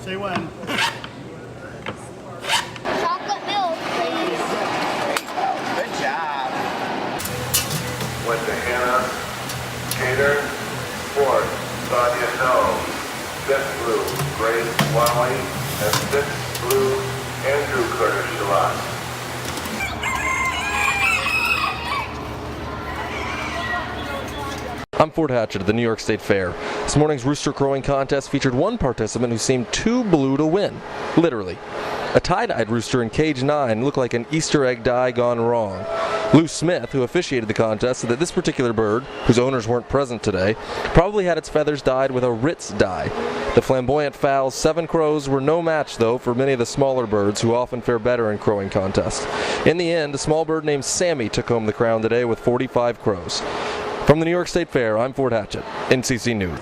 Say when. Chocolate milk, please. Good job. Went to Hannah, Gator, Sport, Sonia No, 5th blue, Grace Wally, and 6th blue, Andrew Curtis Shalat. I'm Fort Hatchett at the New York State Fair. This morning's rooster crowing contest featured one participant who seemed too blue to win. Literally. A tie-dyed rooster in cage 9 looked like an Easter egg die gone wrong. Lou Smith, who officiated the contest, said that this particular bird, whose owners weren't present today, probably had its feathers dyed with a Ritz dye. The flamboyant fowl's 7 crows were no match, though, for many of the smaller birds who often fare better in crowing contests. In the end, a small bird named Sammy took home the crown today with 45 crows. From the New York State Fair, I'm Fort Hatchett, NCC News.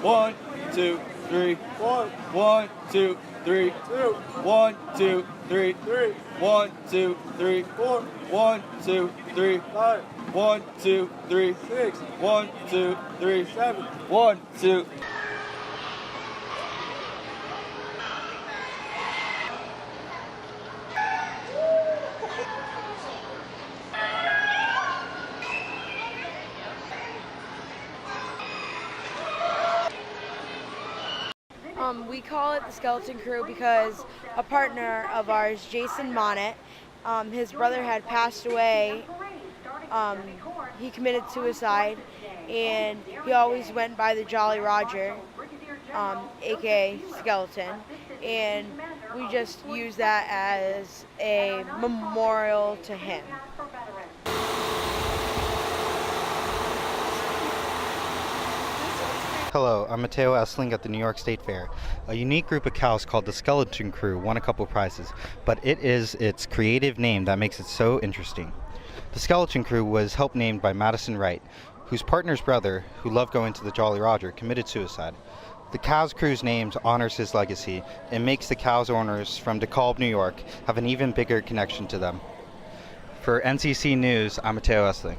One, two, three, four. 1, 2, 3, 2. 1, 2, 3, 3. 1, 2, 3, 4. 1, 2, 3, 5. 1, 2, 3, 6. 1, 2, 3, 7. 1, 2. We call it the Skeleton Crew because a partner of ours, Jason Monnet, his brother had passed away. He committed suicide, and he always went by the Jolly Roger, aka Skeleton, and we just use that as a memorial to him. Hello, I'm Matteo Essling at the New York State Fair. A unique group of cows called the Skeleton Crew won a couple prizes, but it is its creative name that makes it so interesting. The Skeleton Crew was helped named by Madison Wright, whose partner's brother, who loved going to the Jolly Roger, committed suicide. The Cows Crew's name honors his legacy and makes the cows owners from DeKalb, New York have an even bigger connection to them. For NCC News, I'm Matteo Essling.